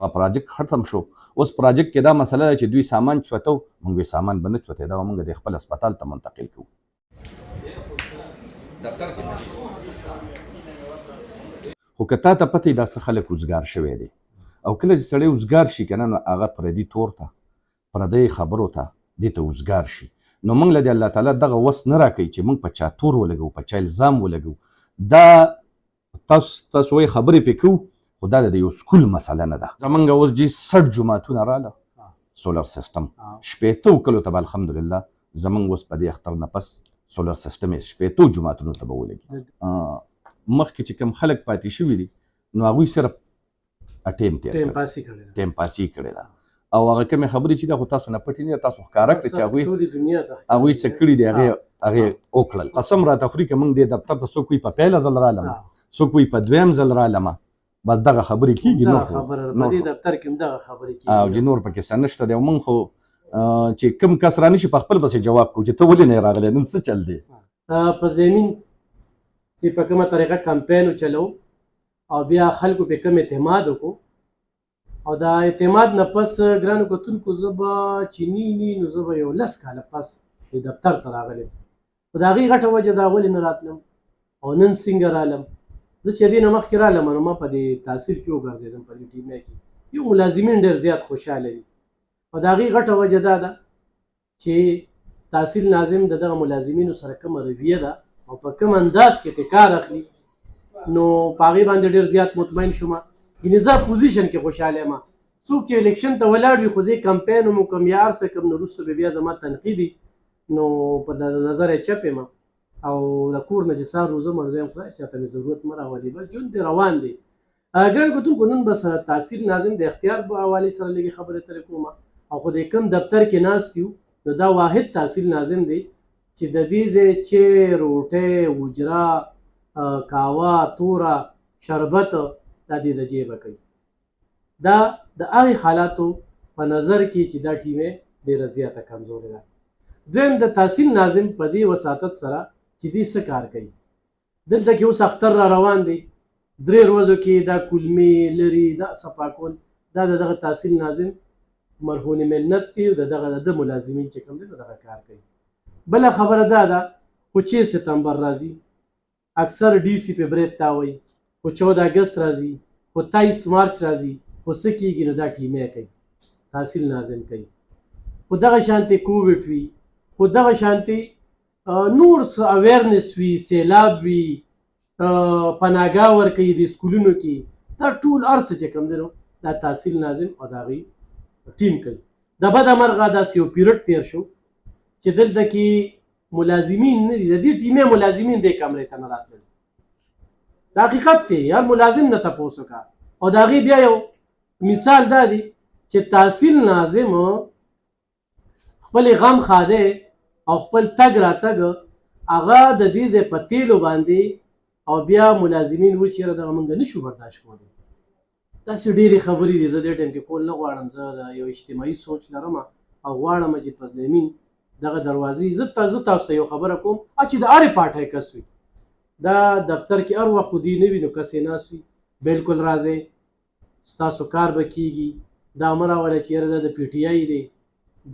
پراجیکټ ختم شو. اوس پراجیکټ کې دا مسله ده چې دوی سامان چوتو، موږ یې سامان به نه چوتې، دا به موږ د خپل هسپتال ته منتقل کوو. خو که تا ته پته دا څه خلک وزګار شوی دی، او کله چې سړی وزګار شي که نه، نو هغه پردي تور ته، پردی خبرو ته دې ته وزګار شي. نو موږ له د الله تعالی دغه وس نه راکوي چې موږ په چا تور ولګو، په چا الزام ولګو. دا تاسو وایي خبرې پرې کوو، خو دا د یو سکول مسله نه ده. زمونږ اوس 60 جوماتونه راله سولر سیسټم، 80 کلو ته به الحمدلله زمونږ اوس په دې اختر نه پس سولر سیسټم یې 80 جوماتونو ته به ولګي. مخکې چې کوم خلک پاتې شوي دي، نو هغوی صرف ټیم پاسي کړې ده، او هغه کومې خبرې چې دا خو تاسو نه پټې نه، تاسو ښکاره کړه چې هغوی څه کړي دي، هغې وکړل. قسم راته خوري که موږ دې دفتر ته څوک وایي په پیله ځل رالم، څوک وایي په دویم ځل رالم، بس دغه خبرې کېږي، او چې نور پکې څه نشته دی. او موږ خو چې کوم کس را نشي په خپل پسې جواب کوو چې ته ولې نه راغلی، نن څه چل دی. په زمین چې په کومه طریقه کمپین وچلو او بیا خلکو په کوم اعتماد وکړو، او دا اعتماد نه پس ګرانو کتونکو زه به چې نو زه به یو 10 کاله پس دفتر ته راغلم. په د هغې غټه وجه دا ولې نه راتلم او نن څنګه رالم. زه چې دې نه مخکې رالم، نو ما په دې تحصیل کې وګرځېدم، په دې ټیمه کې یو ملازمین ډېر زیات خوشحاله دي. او د هغې غټه وجه دا ده چې تحصیل ناظم د دغه ملازمینو سره کومه رویه ده او په کوم انداز کې ته کار اخلي، نو په هغې باندې ډېر زیات مطمئن شوم. یعنې زه پوزیشن کې خوشحاله یم. څوک چې الیکشن ته ولاړ وي، خو زه کمپین هم وکړم یا هر څه کوم، نو وروسته به بیا زما تنقیدي، نو په نظر یې چپ یم، او د کور نه چې سهار روزم، نو زه یم خدای چاته مې ضرورت مه راولي، بل ژوند دې روان دی. ګرانو کتونکو، نن بس تحصیل ناظم د اختیار په حوالې سره لږې خبرې اترې کوم، او خو د کوم دفتر کې ناست یو، نو دا واحد تحصیل ناظم دی چې د دې ځای چای، روټۍ، وجره، کاوه، توره، شربت دا دې د جیبه کوي. دا د هغې حالاتو په نظر کې چې دا ټیمه ډېره زیاته کمزورې ده. دویم د تحصیل ناظم په دې وساطت سره چې دې څه کار کوي. دلته کې اوس اختر را روان دی، 3 ورځو کې دا کلمې لري، دا صفا کول، دا د دغه تحصیل ناظم مرهون منت دی، او د دغه ملازمین چې کوم دي نو دغه کار کوي. بله خبره دا ده، خو 6 ستمبر راځي، اکثر ډي سی په برید تا وایي، خو 14 اګست راځي، خو 23 مارچ راځي، خو څه کېږي، نو دا ټیمې کوي، تحصیل ناظم کوي. خو دغه شانتې کووډ وي، خو دغه شانتې نور څه اویرنس وي، سیلاب وي، پناهګاه ورکوي د سکولونو کې، دا ټول هر څه چې کوم دی نو دا تحصیل ناظم او د هغې ټیم کوي. د بده مرغه داسې یو پیریډ تیر شو چې دلته کې ملازمین نه دي، د دې ټیمې ملازمین دې کمرې ته نه راتلل. دا حقیقت دی، هر ملازم نه تپوس وکړه. او د هغې بیا یو مثال دا دی چې تحصیل ناظم خپل غم خاده او خپل تګ راتګ هغه د دې ځای په تیلو باندې، او بیا ملازمین و چې دغه موږ نشو برداشت کولی. داسې ډېرې خبرې دي، زه دې ټایم کې کول نه غواړم. زه د یو اجتماعي سوچ لرم او غواړم چې په زمین دغه دروازې زه تاسو ته یو خبره کوم، چې د هرې پارټۍ کس وي، دا دفتر کې هر وخت خو دې نه وي، نو کس یې ناست وي، بلکل راځئ، ستاسو کار به کېږي. دا مه راوله چې یاره دا د پی ټي آی دی،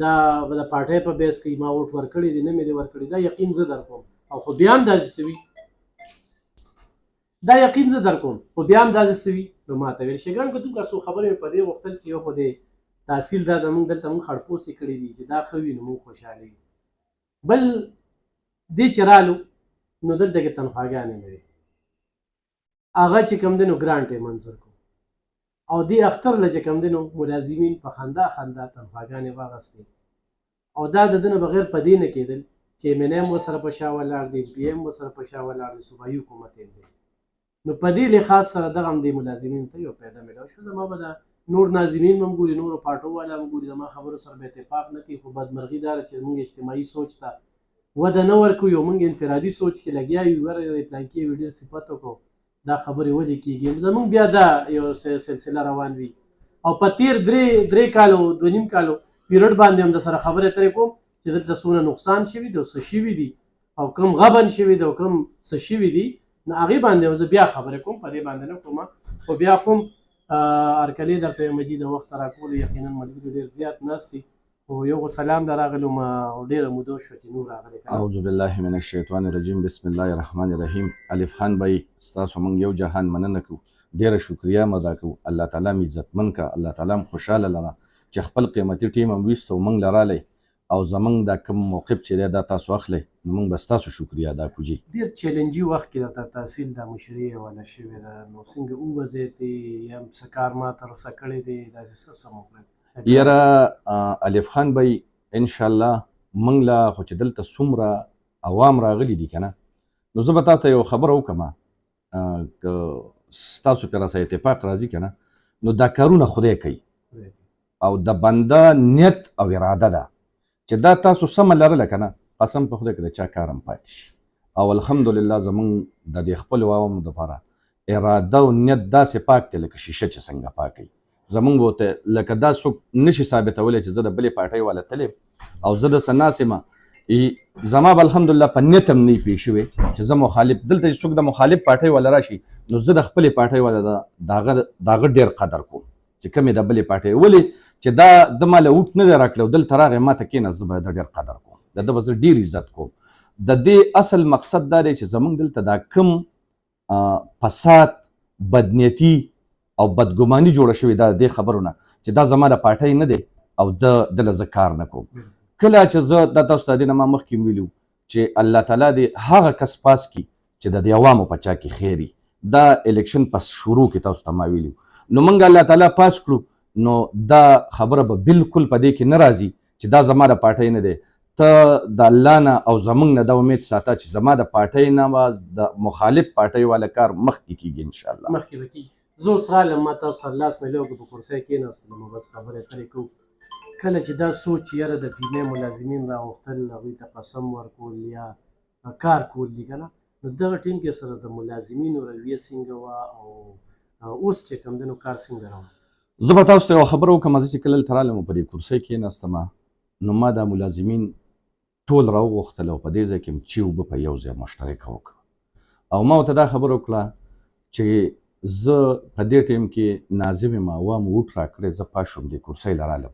دا به د پارټۍ په بیس کوي، ما ووټ ورکړی دی، نه مې دی ورکړی. دا یقین زه در کوم، او خو بیا هم داسې څه وي، دا یقین زه در کوم، خو بیا هم داسې څه وي، نو ما ته ویل شي. ګرانو کتونکو، څو خبرې مې په دې غوښتل چې یو خو د تحصیل دا زموږ دلته موږ خړپوسې کړي دي چې دا ښه وي، نو موږ خوشحاله یو. بل دې چې رالو، نو دلته کې تنخواګانې لري، هغه چې کوم دی نو ګرانټ یې منظور کړو، او دې اختر له چې کوم دی نو ملازمین په خندا خندا تنخواګانې واخیستې. او دا د ده نه بغیر په دې نه کېدل چې ایم این ایم ورسره په شا ولاړ دی، پي ایم ورسره په شا ولاړ دی، صوبایي حکومت یې دی. نو په دې لحاظ سره دغه هم دې ملازمینو ته یو پیدا میلاو شو. زما به د نور ناظمین هم ګوري، نورو پارټو والا هم ګوري، زما خبرو سره به اتفاق نه کوي. خو بدمرغي دا ده چې موږ اجتماعي سوچ ته وده نه ورکوو، یو موږ انفرادي سوچ کې لګیا یو، ورې پلانکي یو ډېر صفت وکړو، دا خبرې ولې کېږي. زموږ بیا دا یو سلسله روان وي، او په تېر 3 کالو 2.5 کالو پیریډ باندې هم د سره خبرې اترې کوم چې دلته څومره نقصان شوي دي او څه شوي دي، او کم غبن شوي دي او کم څه شوي دي، نو هغې باندې زه بیا خبرې کوم، په دې باندې نه کوم. خو بیا خو هرکلی درته مجید وخت راکولو یقینا ملګري ډېر زیات ناست دي خو یو سلام ته راغلم او ډېره موده شوه چې نور راغلی که نه. اعوذ بالله من الشیطان الرجیم بسم الله الرحمن الرحیم. الف خان بھائی ستاسو موږ یو جهان مننه کوو، ډېره شکریه م ادا کوو. الله تعالی م عزتمن که، الله تعالی م خوشحاله لره چې خپل قیمتي ټیم هم ویستو موږ له رالی او زموږ دا کوم موقف چې دی دا تاسو اخلی نو موږ به ستاسو شکریه ادا کوو. جی ډېر چیلنجي وخت کې درته تحصیل دا مشري حواله شوې ده، نو څنګه ووځېتې یا څه کار ما تر اوسه کړی دی داسې څه مو کړی؟ یاره الف خان بھائی انشاءالله موږ له خو چې دلته څومره عوام راغلي دي که نه نو زه به تا ته یو خبره وکړم که ستاسو پرې راسره اتفاق راځي که نه نو دا کارونه خدای کوي او د بنده نیت او اراده ده چې دا تاسو سمه لرله که نه قسم په خدای که د چا کار هم پاتې شي. او الحمدلله زموږ د دې خپلو عوامو دپاره اراده او نیت داسې پاک دی لکه شیشه چې څنګه پاکوي. زموږ به ورته لکه دا څوک نشي ثابتولی چې زه د بلې پارټۍ والا تللی او زه دسه ناست یم زما به الحمدلله په نیت هم نه پېښ شوی چې زه مخالف دلته چې څوک د مخالف پارټۍ والا راشي نو زه د خپلې پارټۍ والا د هغه ډېر قدر کوم چې کومې د بلې پارټۍ ولې چې دا د ما له اوټ نه دی راکړی او دلته راغی ما ته کېنه زه به د ډېر قدر کوم، د ده به زه ډېر عزت کوم. د دې اصل مقصد دا دی چې زموږ دلته دا کوم فساد بدنیتي او بدګماني جوړه شوې ده د دې خبرو نه چې دا زما د پارټۍ نه دی او دله زه کار نه کوم. کله چې زه دا تاسو ته د دې نه ما مخکې ویلي چې الله تعالی دې هغه کس پاس کړي چې د دې عوامو په چا کې خیر وي. دا الیکشن پس شروع کې تاسو ته ما ویلي نو موږ الله تعالی پاس کړو نو دا خبره به بالکل په دې کې نه راځي چې دا زما د پارټۍ نه دی. ته د الله نه او زموږ نه دا امید ساته چې زما د پارټۍ نه باز د مخالف پارټۍ والا کار مخکې کېږي انشاءالله. مخکې به کېږي. زه اوس رالم ما تاسو سره لاس مې لوګو په کرسۍ کېناستلم او بس خبرې اترې کوو. کله چې دا سوچ یاره د ټیمي ملازمین راغوښتل هغوی ته قسم ورکول یا کار کول دي که نه نو دغه ټیم کې سره د ملازمینو رویه څنګه وه او اوس چې کوم دی نو کار څنګه روان؟ زه به تاسو ته یوه خبره وکړم. زه چې کله دلته رالم په دې کرسۍ کېناستم نو ما دا ملازمین ټول راوغوښتل او په دې ځای کې م چې اوبه په یو ځای مشترکه وکړه او ما ورته دا خبره وکړه چې زه په دې ټیم کې ناظم یم عوامو ووټ راکړی زه پاس شوم دې کرسۍ له رالم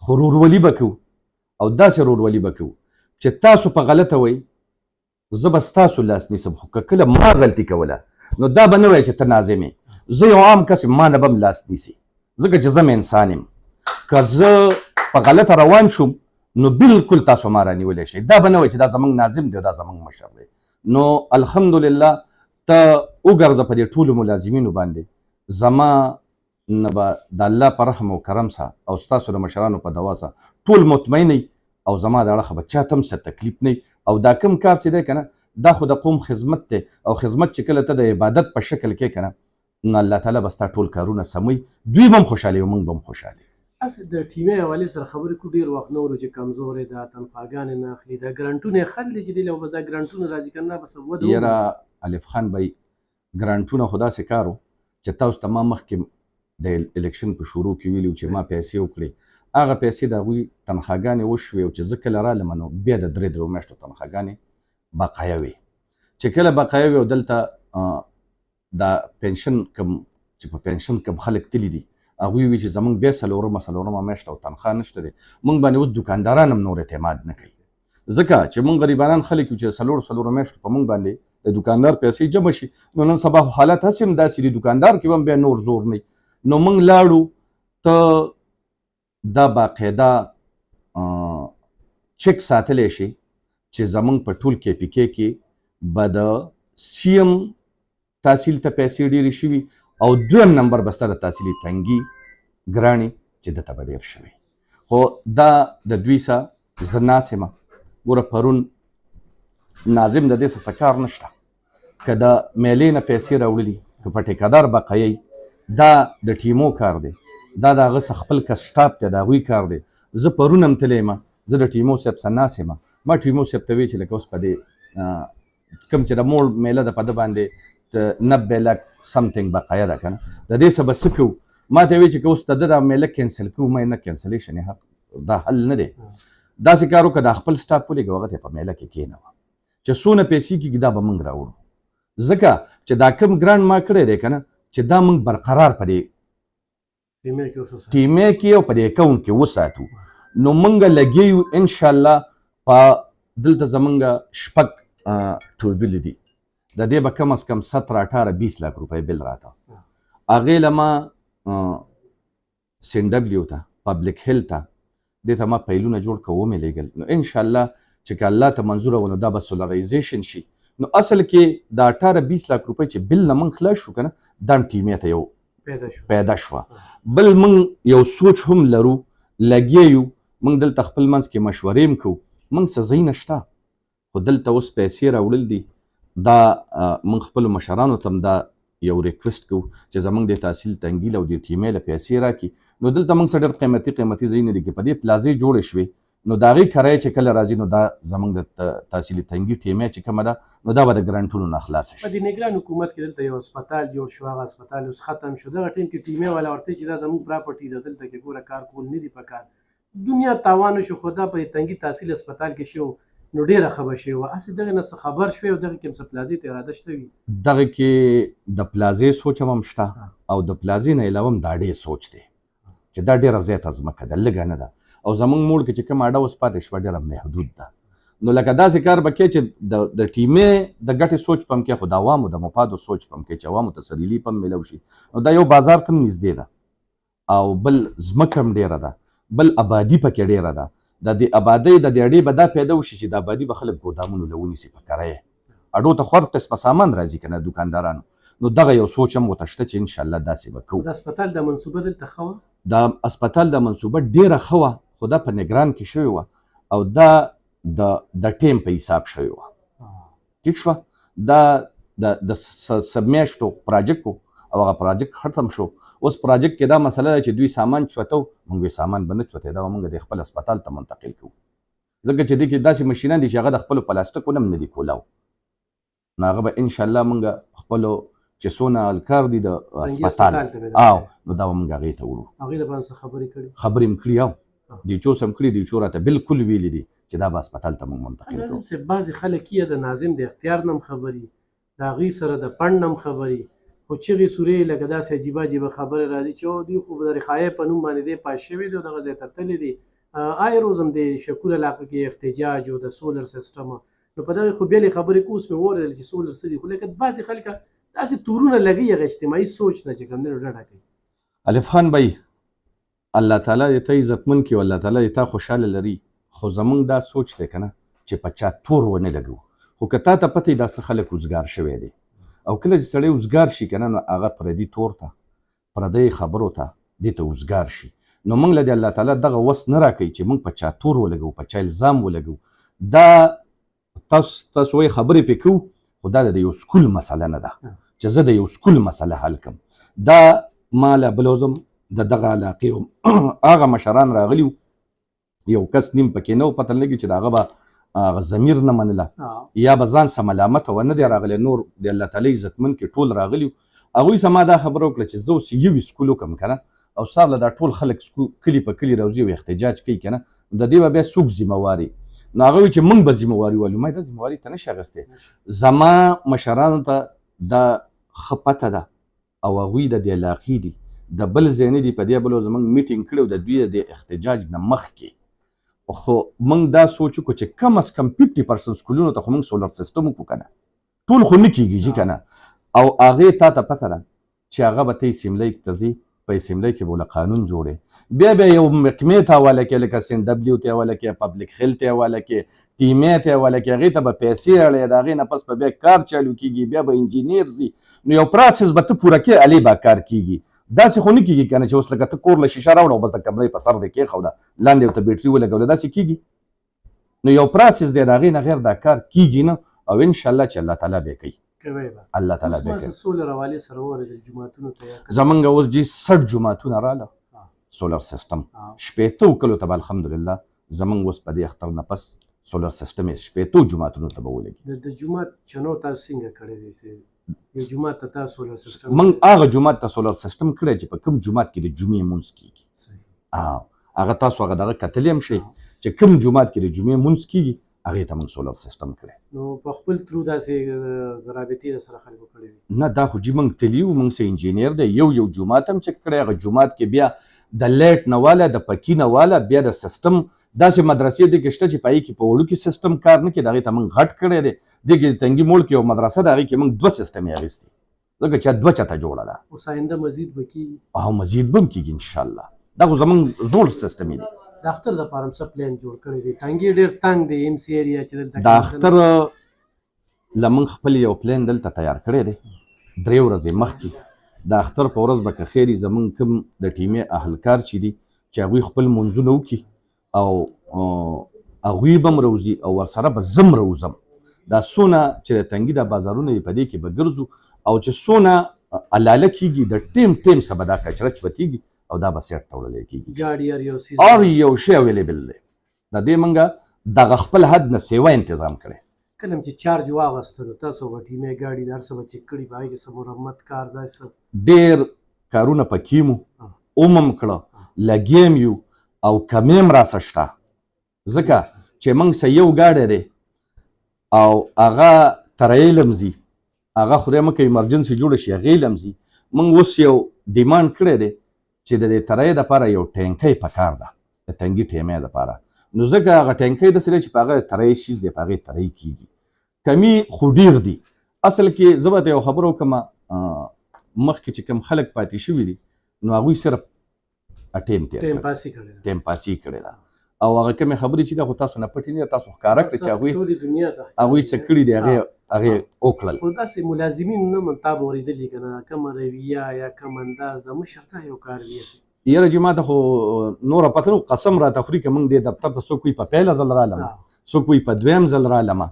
خو رورولي به کوو او داسې رورولي به کوو چې تاسو په غلطه وئ زه به ستاسو لاس نیسم خو که کله ما غلطي کوله نو دا به نه وایي چې ته ناظم یې زه یو عام کس یم ما نه به م لاس نیسي ځکه چې زه م انسان یم. که زه په غلطه روان شوم نو بالکل تاسو ما رانیولی شئ دا به نه وایي چې دا زموږ ناظم دی دا زموږ مشر دی. نو الحمدلله ته وګرځه په دې ټولو ملازمینو باندې زما نه به د الله په رحم او کرم سره او ستاسو د مشرانو په دوا سره ټول مطمئن او زما د اړخه به چاته هم څه تکلیف نه او دا کوم کار چې دی که نه دا خو د قوم خدمت دی او خدمت چې کله ته د عبادت په شکل کې که نه نو الله تعالی به ستا ټول کارونه سموي دوی به هم خوشحاله وي موږ به هم خوشحاله یو. هسې د ټیمي حوالې سره خبرې کوو ډېر وخت نه ورو چې کمزوری ده تنخواګانې نه اخلي دا ګرانټونه یې خل دي چې دی له به دا ګرانټونه راځي که نه بس وده یاره الف خان بھائی ګرانټونه خو داسې کار و چې تاسو ته ما مخکې د الیکشن په شروع کې ویلي چې ما پیسې وکړې هغه پیسې د هغوی تنخواګانې وشوې او چې زه کله رالم نو بیا د 3 میاشتو تنخواګانې بقایه وې چې کله بقایه وې او دلته دا پنشن کم چې په پنشن کم خلک تللی دي هغوی وي چې زموږ بیا څلورمه میاشت او تنخوا نشته دی موږ باندې اوس دوکانداران هم نور اعتماد نه کوي ځکه چې موږ غریبانان خلک یو چې څلورو میاشتو په موږ باندې د دوکاندار پیسې جمع شي نو نن سبا حالت هسې هم داسې دي دوکاندار کې هم بیا نور زور نه نو موږ لاړو ته دا باقاعده چک ساتلی شي چې زموږ په ټول KPK کې به د سیم تحصیل ته پیسې ډېرې شوي او دویم نمبر به ستا د تحصیلي تنګي ګرانې چې دته به ډېر شوی خو دا د دوی سه زه ناست یم ګوره پرون ناظم د دې څه کار نشته که د میلې نه پیسې راوړلي که په ټیکهدار بقایي دا د ټیمو کار دی دا د هغه څه خپل کس شټاپ دی د هغوی کار دی زه پرون هم تللی یم زه د ټیمو صاحب سره ناست یم ما ټیمو صاحب ته وی چې لکه اوس په دې کوم چې د موړ میله ده په ده باندې 90 لک سمثینګ بقایه ده که نه د دې څه به څه کوو ما ته وی چې که اوس د ده دا میله کینسل کوو ما یې نه کینسلیشن یې حق دا حل نه دی داسې کار وکړه د خپل سټاف ولېږه هغه ته یې په میله کې کېنوه چې څونه پیسې کېږي دا به موږ راوړو ځکه چې دا کوم ګرانټ ما کړی دی که نه چې دا موږ برقرار په دې ټیمې کې اوسه ټیمې کې او په دې اکاونټ کې وساتو. نو موږ لګیو ان شاء الله په دلته زمونږ شپږ ټوربیلې دي، د دې به کم از کم 17-18-20 लाख روپۍ بل راته. هغې له ما CNW ته پبلک هیلث ته دې ته ما پیلونه جوړ کړه ومې لیږل. نو انشاءالله چې که الله ته منظوره وه نو دا به سولرایزیشن شي. نو اصل کې دا 18-20 लाख روپۍ چې بل نه موږ خلاص شو که نه دا ټیمې ته یو پیدا شوه. بل موږ یو سوچ هم لرو، لګیا یو، موږ دلته خپل منځ کې مشورې هم کوو. موږ څه ځای نشته خو دلته اوس پیسې راوړل دي. دا موږ خپلو مشرانو ته هم دا یو ریکویسټ کوو چې زموږ د تحصیل تنګیل او د ټیمې له پیسې راکړي. نو دلته موږ څه ډېر قیمتي ځایونه دي چې په دې پلازې جوړې شوې، نو د هغې کرایه چې کله راځي نو دا زموږ د تحصیلي تنګي ټیمې چې کومه ده نو دا به د ګرانټونو نه خلاصه شي. په دې نګران حکومت کې دلته یو هسپتال جوړ شو، هغه هسپتال اوس ختم شو. دغه ټیم کې ټیمې والا ورته چې دا زموږ پراپرټي ده، دلته کې ګوره کار کول نه دي پکار. دنیا تاوان شو، خو دا په تنګي تحصیل هسپتال کې شو نو ډېره ښه به شوې وه. هسې دغې نه څه خبر شوې او دغې کې هم څه پلازې ته اراده شته وي؟ دغه کې د پلازې سوچ هم شته او د پلازې نه علاوه هم دا ډېر سوچ دی چې دا ډېره زیاته ځمکه ده، لږه نه ده. او زموږ موړ کې چې کوم اډه اوس پاتې شوه ډېره محدود ده. نو لکه داسې کار به کوې چې د ټیمې د ګټې سوچ په هم کې، خو د عوامو د مفادو سوچ په هم کې چې عوامو ته سریلي په هم میلو شي. نو دا یو بازار ته هم نږدې ده او بل ځمکه هم ډېره ده، بل آبادي پکې ډېره ده. د دې آبادۍ د دې اډې به دا پیدا وشي چې د آبادي به خلک ګودامونو له ونیسي په کرایه، اډو ته خو هر قسمه سامان راځي که نه دوکاندارانو. نو دغه یو سوچ هم ورته شته چې انشاءالله داسې به کوو. د هسپتال د منصوبه دلته ښه وه؟ د هسپتال د منصوبه ډېره ښه وه، خو دا په نګران کې شوې وه او دا د ټیم په حساب شوې وه. ټیک شوه، دا د سبمیاشتو پراجیکټ و او هغه پراجیکټ ختم شو. اوس پراجیکټ کې دا مسله ده چې دوی سامان چوتو، موږ سامان به نه چوتې، دا به موږ د خپل هسپتال ته منتقل کوو، ځکه چې دې کې داسې مشینان دي چې هغه د خپلو پلاستیکو نه هم نه دي کولاو. نو هغه به انشاءالله موږ خپلو چې څونه الکار دي د هسپتال نو دا به موږ هغې ته وړو. هغې لپاره څه خبرې کړي؟ خبرې م کړي او ډیچوس هم کړي، ډیچو راته بالکل ویلي دي چې دا به هسپتال ته موږ منتقل کوو. ناظم صاحب بعضې خلک یې د ناظم د اختیار نه هم خبري، د هغې سره د پڼ نه هم خبري، خو چغې سورې لکه داسې عجیبه عجیبه خبرې راځي چې دوی خو د رخایې په نوم باندې دی پاس شوي دي او دغه ځای ته تللي دي. آی روز هم د شکور علاقه کې احتجاج او د سولر سیسټم، نو په دغې خو بېلې خبرې کوو. اوس مې واورېدل چې سولر څه دي، خو لکه بعضې خلک داسې تورونه لګوي هغه اجتماعي سوچ نه چې کوم دی نو ډډه کوي. الف خان بھائی الله تعالی دې ته عزتمن کړي او الله تعالی دې تا خوشحاله لري، خو زمونږ دا سوچ دی که نه چې په چا تور ونه لګو. خو که تا ته پته دا څه خلک وزګار شوی دی او کله چې سړی وزګار شي که نه نو هغه پردي تور ته پردی خبرو ته دې ته وزګار شي. نو موږ له دې الله تعالی دغه وس نه راکوي چې موږ په چا تور ولګو، په چا الزام ولګو. دا تاسو وایي خبرې پرې کوو، خو دا د یو سکول مسله نه ده چې زه د یو سکول مسله حل کړم. دا ما له بلوزم د دغه علاقې هغه مشران راغلي یو کس نیم پکې نه و، پته نه لګي چې د هغه به ضمیر نه منله یا به ځان څه ملامته ونه دی راغلی، نور د الله تعالی عزتمن کې ټول راغلي. هغوی څه ما دا خبره وکړه چې زه اوس یو سکول وکړم که نه او صاحب له دا ټول خلک کلي په کلي راوځي او احتجاج کوي که نه، د دې به بیا څوک ذمهواري؟ نو هغه وایي چې موږ به ذمهواري ولو. ما دا ذمهواري ته نشي اخیستی، زما مشرانو ته دا ښه پته ده او هغوی د دې علاقې دي، د بل ځای نه دي. په دې بلو زموږ میټینګ کړی د دوی د احتجاج نه مخکې، خو موږ دا سوچ وکړو چې کم از کم 50% سکولونو ته خو موږ سولر سیسټم وکړو که نه، ټول خو نه کېږي چې که نه. او هغې تا ته پته ده چې هغه به ته اسمبلی ته ځي، په اسمبلی کې به له قانون جوړې، بیا یو محکمې ته حواله کړې لکه CNW ته حواله کړې، پبلک هیلث ته حواله کړې، ټیمې ته حواله کړې، هغې ته به پیسې اړې، د هغې نه پس به بیا کار چالو کېږي، بیا به انجینیر ځي، نو یو پروسس به ته پوره کړې، هلې به کار کېږي. داسې خو نه کېږي که نه چې اوس لکه ته کور له شیشه راوړه او بس د کمرې په سر دې کېښوده، لاندې ورته بیټري ولګوله، داسې کېږي؟ نو یو پروسس دی، د هغې نه غیر دا کار کېږي نه. او انشاءالله چې الله تعالی به کوي، الله تعالی به کوي. سولر حوالې سره واورېدل جوماتونو ته زمونږ اوس جي 60 جوماتونه راله سولر سیسټم، 80 کلو ته به الحمدلله زمونږ اوس په دې اختر نه پس سولر سیسټم یې 80 جوماتونو ته به ولګي. د جومات چنو تاسو څنګه کړی دی؟ یو جومات ته تاسو سولر سیسټم؟ موږ هغه جومات ته سولر سیسټم کړی چې په کوم جومات کې د جمعې مونځ کېږي. هغه تاسو هغه دغه کتلی هم شئ چې کوم جومات کې د جمعې مونځ کېږي، هغې ته موږ سولر سیسټم کړی. نو په خپل ترو داسې رابطې سره خلکو کړې دي؟ نه دا خو جي موږ تلي وو، موږ سه انجینیر دی، یو جومات هم چک کړی. هغه جومات کې بیا د لیټ نه واله د پکي نه واله بیا د سیسټم داسې مدرسې دي کې شته چې پای کې په وړوکي سیسټم کار نه کوي. د هغې ته موږ غټ کړی دی. دې کې تنګي موړ کې یو مدرسه ده، هغې کې موږ 2 سیسټم یې اخیستي، ځکه چې 2 چته جوړه ده. اوس آینده مزید به کېږي؟ او مزید به هم کېږي انشاءالله. دا خو زموږ زوړ سیسټم دی. د اختر دپاره هم څه پلان جوړ کړی دی؟ تنګي ډېر تنګ دی ام سی ایریا چې دلته د اختر له موږ خپل یو پلان دلته تیار کړی دی. 3 ورځې مخکې د اختر په ورځ به که خیر وي زموږ کوم د ټیمې اهلکار چې دي چې هغوی خپل منځونه وکړي او هغوی به هم راوځي او ورسره به زه هم راوځم. دا څونه چې د تنګي دا بازارونه دي په دې کې به ګرځو او چې څونه الاله کېږي د ټیم څه به دا کچرچ وتېږي او دا به سیټ ته وړلی کېږي. ګاډي هر یو شی اویلیبل دی. د دې موږ دغه خپل حد نه سیوا تنظیم کړی. کله چې چارج واغسته نو تاسو به ټیمې ګاډي د هر څه به چک کړي، په هغې کې څه مرمت کار داسې ډېر کارونه پکې مو اومم کړه، لګیم یو او کمې هم راسه شته، ځکه چې موږ سه یو ګاډی دی او هغه ترایې لمځي، هغه خدای مکړي ایمرجنسي جوړه شي هغې لمځي. موږ اوس یو ډیمانډ کړی دی چې د دې ترایې دپاره یو ټینکی پکار ده د تنګي ټیمې دپاره. نو ځکه هغه ټینکی داسې دی چې په هغه ترایې شیز دی، په هغې ترایې کېږي. کمی خو ډېر دي. اصل کې زه به ته یو خبره وکړم، مخکې چې کوم خلک پاتې شوي دي نو هغوی صرف ټیم پاسي کړې ده او هغه کومې خبرې چې دا خو تاسو نه پټې نه، تاسو ښکاره کړې چې هغوی څه کړي دي هغې وکړل. خو داسې ملازمین نه منتاب اورېدلي که نه، کومه رویه یا کوم انداز د مشر ته یو کار وي؟ یاره جي ما ته خو نوره پته نه، قسم راته خوري که موږ دې دفتر ته څوک وایي په پیله ځل رالم، څوک وایي په 2یم ځل رالم،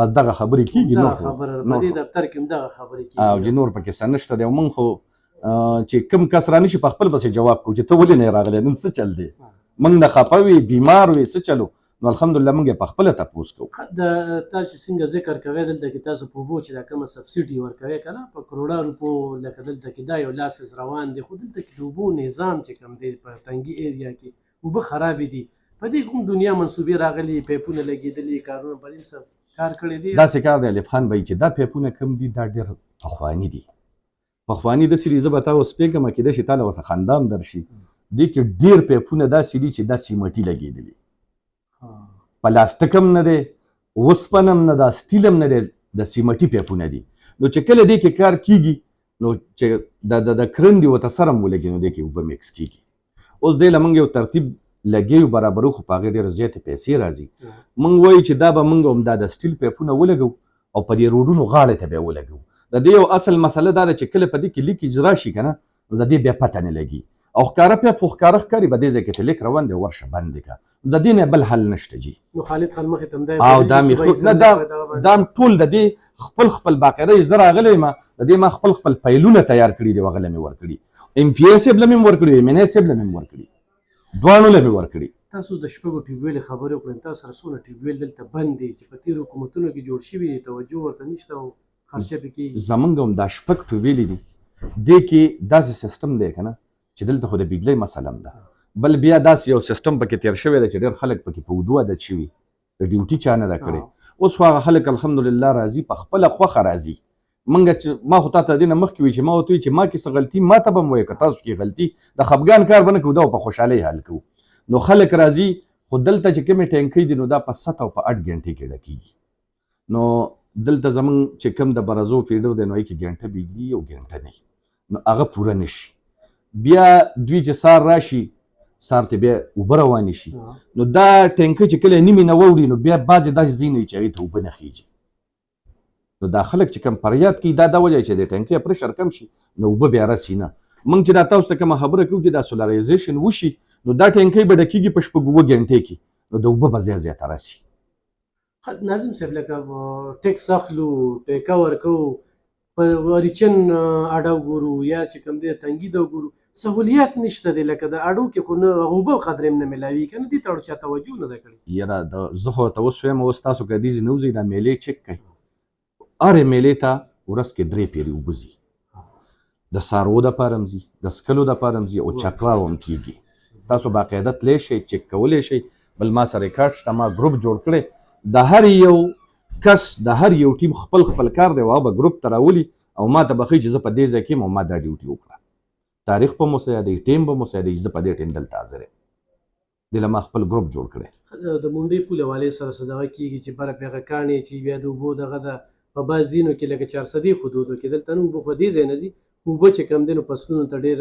بس دغه خبرې کېږي. په دې دفتر کې هم دغه خبرې کېږي او چې نور پکې څه نشته دی. او موږ خو چې کوم کس رانشي په خپل پسې جواب کوو چې ته ولې نه راغلی، نن څه چل دی، موږ نه خفه وي بیمار وي څه چلو، نو الحمدلله موږ یې په خپله تپوس کوو. تاسو څنګه ذکر کوئ دلته کې تاسو په اوبو چې دا کومه سبسیډي ورکوئ که نه په کروڑه روپو، لکه دلته کې دا یو لاسز روان دی، خو دلته کې د اوبو نظام چې کوم دی په تنګي ایریا کې اوبه خرابې دي. په دې کوم دنیا منصوبې راغلي، پیپونه لګېدلي، کارونه په دې څه کار کړی دی؟ داسې کار دی الف خان بهي چې دا پیپونه کوم دي دا ډېر پخواني دي. پخواني داسې دي زه به تا اوس پرېږدم کېدای شي تاله ورته خندا هم درشي. دې کې ډېر پیپونه داسې دي چې دا سیمټي لګېدلي، پلاستیک هم نه دی، اوسپنه هم نه ده، سټیل هم نه دی، د سیمټي پیپونه دي. نو چې کله دې کې کار کېږي نو چې د کرندې ورته سره هم ولګي نو دې کې اوبه میکس کېږي. اوس دې له موږ یو ترتیب لګیو برابرو، خو په هغې ډېرې زیاتې پیسې راځي. موږ وایو چې دا به موږ هم دا د سټیل پیپونه ولګو او په دې روډونو غاړې ته بیا ولګو. د دې یو اصل مسله دا ده چې کله په دې کې لیکیج راشي که نه نو د دې بیا پته نه لګي او ښکاره پیپ خو ښکاره ښکاري، په دې ځای کې ته لیک روان دی ورشه بند دی که، د دې نه بل حل نشته جي. نو خالد خان مخې ته هم او دا مې نه دا ټول د دې خپل باقاعده زه راغلی یم، د دې ما خپل پیلونه تیار کړي دي، هغه له مې ورکړي، ام پی ای صاحب له مې ورکړي، ایم این ای صاحب له مې ورکړي، دواړو له مې ورکړي. تاسو د شپږو ټیوبویلې خبرې وکړئ، تاسو سره څونه ټیوبویل دلته بند دي چې په تېرو حکومتونو کې جوړ شوي دي، توجه ورته نشته او خرچه پې کېږي؟ زمونږ هم دا 6 ټیوبویلې دي، دې کې داسې سیسټم دی که نه چې دلته خو د بجلۍ مسله هم ده، بل بیا داسې یو سیسټم پکې تېر شوی دی چې ډېر خلک پکې په ودو عادت شوي، د ډیوټي چا نه ده کړې. اوس خو هغه خلک الحمدلله راځي، په خپله خوښه راځي. ما خو تا ته دې نه مخکې وایي چې ما ورته وایي چې ما کې څه غلطي ما ته به هم وایي که تاسو کې غلطي، د خفګان کار به نه کوو، دا په خوشحالۍ حل کوو. نو خلک راځي، خو دلته چې کومې ټینکۍ دي نو دا په 7 او په 8 ګنټې کې ډکېږي. نو دلته زمونږ چې کوم د برزو فیډر دی نو هغې کې ګنټه بجلي او ګنټه نه نو هغه پوره نه شي. بیا دوی چې سار راشي سار ته بیا اوبه روانې شي، نو دا ټینکۍ چې کله نیمې نه واوړي نو بیا بعضې داسې ځای نه وي چې هغې ته اوبه نه خیږي. نو دا خلک چې کوم فریاد کوي دا وجه چې د ټینکۍ پرشر کم شي نو اوبه بیا رسي نه. موږ چې دا تاسو ته کومه خبره کوو چې دا سولرایزیشن وشي نو دا ټینکۍ به ډکېږي په 6 ګنټې کې، نو د اوبه به زیاته رسي. ناظم صاحب لکه ټیکس اخلو، ټیکه ورکوو، په ریچن اډه وګورو یا چې کوم دی تنګي ته وګورو، سهولیات نشته دی، لکه د اډو کې خو نه اوبه قدر هم نه میلاوي که نه، دې ته چا توجه نه ده کړې. یاره زه خو ته اوس وایم، اوس تاسو که دې نه وځئ دا میلې چک کوئ، هرې میلې ته ورځ کې 3 پیرې اوبه ځي، د څاروو دپاره هم ځي، د څکلو دپاره هم ځي او چکراو هم کېږي. تاسو باقاعده تلی شئ، چک کولی شئ. بل ما سره ریکارډ شته، ما ګروپ جوړ کړی د هر یو کس د هر یو ټیم خپل خپل کار دی او هغه به ګروپ ته راولي او ما ته به ښایي چې زه په دې ځای کې یم او ما دا ډیوټي وکړه تاریخ به مو څه یادوي ټیم به مو څه یادوي چې زه په دې ټیم دلته حاضر یم دې له ما خپل ګروپ جوړ کړی د منډۍ پولې والې سره څه دغه کېږي چې بره پې هغه کاڼې چې بیا د اوبو دغه ده په بعض ځینو کې لکه چارسدي حدودو کې دلته نو اوبه خو دې ځای نه ځي اوبه چې کم دی نو فصلونو ته ډېر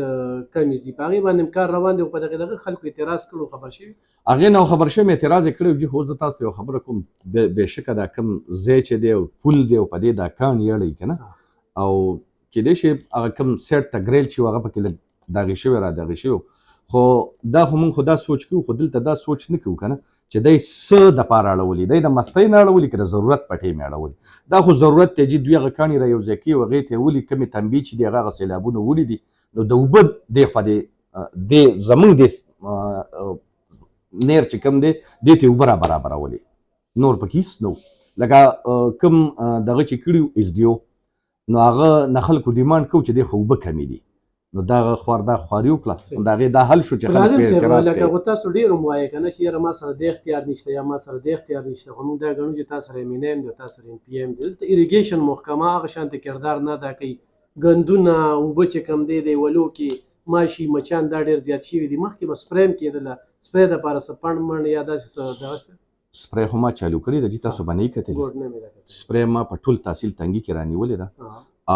کمې ځي په هغې باندې کار روان دی او په دغه خلکو اعتراض کړو خبر شوي هغې نه خبر شوم اعتراض یې کړی جي خو زه تاسو ته یو خبره کوم بېشکه دا کوم ځای چې دی او پول دی او په دې دا کان یړی که نه او کېدای شي هغه کوم سیټ ته ګریل چې هغه پکې لږ داغې شوی را داغې شوی خو دا خو مونږ خو دا سوچ کوو خو دلته دا سوچ نه کوو که نه چې دی څه دپاره اړولي دی د مستۍ نه اړولي که د ضرورت په ټیم یې اړولي دا خو ضرورت دی چې دوی هغه کاڼي را یو ځای کوي او هغې ته یې ولي کومې تنبې چې دي هغه هغه سیلابونه ولیدي نو د اوبه دې خوا دې زمونږ دې نیر چې کوم دی دې ته یې اوبه را برابرولي نور پکې هېڅ نه و لکه کوم دغه چې کړي ایس ډي او نو هغه نه خلکو ډیمانډ کوو چې دې خو اوبه کمې دي نو دغه خوار دا خواري وکړه د هغې دا حل شو چې خلک پرې اعتراض کوي لکه تاسو ډېر هم وایئ که نه چې یاره ما سره د اختیار نشته یا ما سره د اختیار نشته خو موږ دا ګڼو چې تا سره ایم این ایم دی تا سره ایم پی ایم دی دلته اریګیشن محکمه هغه شانته کردار نه ادا کوي ګندونه اوبه چې کم دی د ولو کې ماشي مچان دا ډېر زیات شوي دي مخکې به سپری هم کېدله سپری دپاره څه پڼ مڼ یا داسې څه دغسې سپری خو ما چالو کړې ده جي تاسو به نه یې کتلې سپری ما په ټول تحصیل تنګي کې رانیولې ده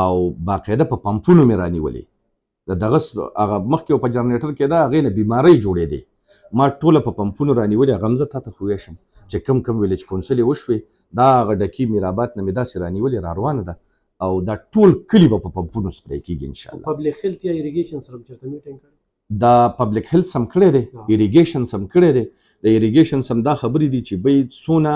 او باقاعده په پمپونو مې رانیولې د دغه هغه مخکې په جنریټر کې ده هغې نه بیمارۍ جوړېدې ما ټوله په پمپونو رانیولې هغه هم زه تا ته خو شم چې کم ویلیج کونسل یې وشوې دا هغه ډکي میرآباد نه مې داسې رانیولې را روانه ده او دا ټول کلي به په پمپونو سپری کېږي انشاءالله پبلک هیلث یا اریګیشن سره چېرته میټینګ کړی دا پبلک هیلث هم کړی دی اریګیشن هم کړی دی د اریګیشن هم دا خبرې دي چې بی څونه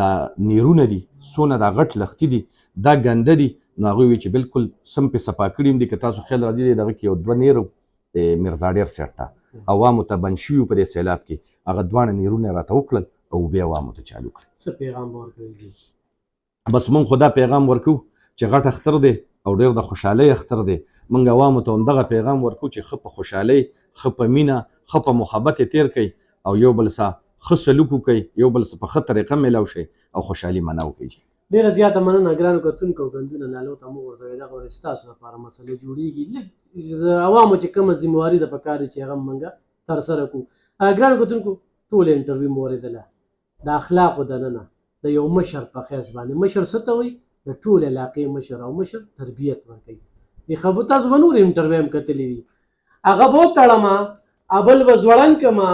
دا نیرونه دي څونه دا غټ لښتي دي دا ګنده دي نو هغوی وایي چې بالکل سم پې صفا کړي هم دي که تاسو خیال راځي دی دغه کې یو دوه نیرو د میرزا ډېر سیټ ته عوامو ته بند شوي په دې سیلاب کې هغه دواړه نیرونه یې راته وکړل او اوبه عوامو ته چالو کړې څه پیغام به ورکوي بس مونږ خو دا پیغام ورکوو چې غټ اختر دی او ډېر د خوشحالۍ اختر دی مونږ عوامو ته همدغه پیغام ورکوو چې ښه په خوشحالۍ ښه په مینه ښه په محبت یې تېر کوئ او یو بل سره ښه سلوک وکړئ یو بل سره په ښه طریقه میلاو شئ او خوشحالي معنا وکړئ ډېره زیاته مننه ګرانو کتونکو او ګندونه نالو ته مو ورځوئ دغه ورځ ستاسو لپاره مسله جوړېږي لږ د عوامو چې کومه ذمهواري ده پکار دی چې هغه موږ ترسره کړو ګرانو کتونکو ټوله انټرویو مو اورېدله د اخلاقو دننه د یو مشر په خیس باندې مشر څه ته وایي د ټول علاقې مشر او مشر تربیت ورکوي دې خبرو تاسو به نور انټرویو هم کتلی وي هغه به وتړمه ابل به ځوړن کړمه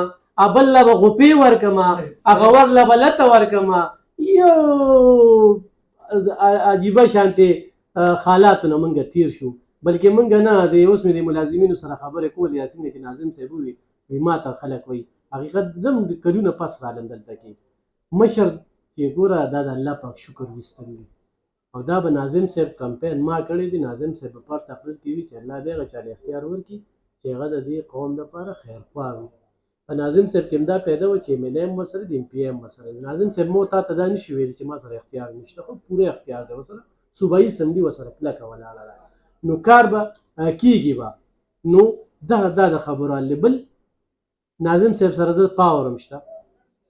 ابل له به غوپې ورکړمه هغه ور له به لته ورکړمه یو عجیبه شانتې حالاتو نه موږ تیر شو بلکې موږ نه د اوس مې د ملازمینو سره خبرې کولې یا څنګه چې ناظم صاحب ووي ما ته خلک وایي حقیقت زه هم د کلونه پس رالم دلته کې مشر چې ګوره دا د الله پاک شکر ویستل دي او دا به ناظم صاحب کمپین ما کړی دی ناظم صاحب په پر تقریر کې وي چې الله دې هغه چاله اختیار ورکړي چې هغه د دې قوم دپاره خیرخوا وي په ناظم صاحب کې هم دا پیدا و چې ایم این ایم ورسره د ایم پی ایم ورسره ناظم صاحب مو تا ته دا نشي ویلی چې ما سره اختیار نشته خو پوره اختیار دی ورسره صوبایي سمدي ورسره کلکه ولاړه ده نو کار به کېږي به نو دا د خبرو حل بل ناظم صاحب سره زه پاور هم شته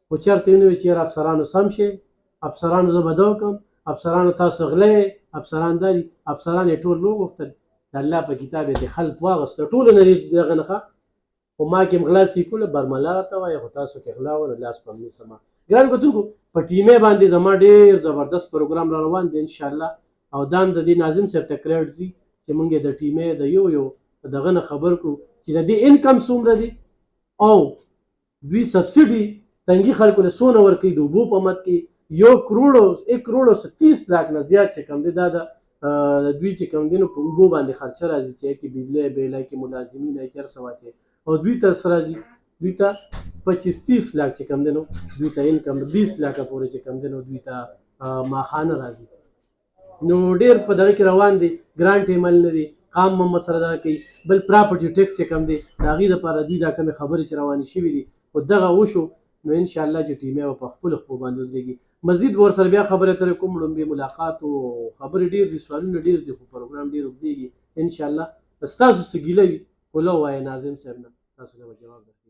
خو چېرته یې نه وي چې یاره افسرانو سم شي افسرانو زه به دا وکړم افسرانو تاسو غلی افسران دا دي افسران یې ټول وغوښتل د الله په کتاب یې د خلط واغسته ټولو نه دغه نښه خو ما کې هم غلا سیکوله برملا راته وایي خو تاسو کې غلا ونه لاس په هم نیسم ګرانو کتونکو په ټیمې باندې زما ډېر زبردست پروګرام را روان دی انشاءالله او دا هم د دې ناظم صاحب ته کریډ ځي چې موږ یې د ټیمې د یو دغه نه خبر کړو چې د دې انکم څومره دی او دوی سبسډي تنګي خلکو له څونه ورکوي د اوبو په مد کې 1 کروڑ 30 لاک نه زیات چې کم دی دا د دوی چې کم دی نو په اوبو باندې خرچه راځي چې کې بجلی بیله کې ملازمین یې چېر څه واچوي او دوی ته څه راځي دوی ته 25-30 لاک چې کم دی نو دوی ته انکم 20 لاکه پورې چې کم دی نو دوی ته ماخانه راځي نو ډېر په دغه کې روان دی ګرانټ یې مل نه دی قام هم سره دا کوي بل پراپرټي ټیکس چې کم دی د هغې دپاره دوی دا کومې خبرې چې روانې شوي دي خو دغه وشو نو انشاءالله چې ټیمې به په خپلو خپلو باندې وزېږي مزید ورسره بیا خبرې اترې کوم لومبې ملاقات او خبرې ډېر دي سوالونه ډېر دي خو پروګرام ډېر اوږدېږي انشاءالله ستاسو څه ګیله وي ولو وایه ناظم صاحب نه تاسو ته به جواب درکړي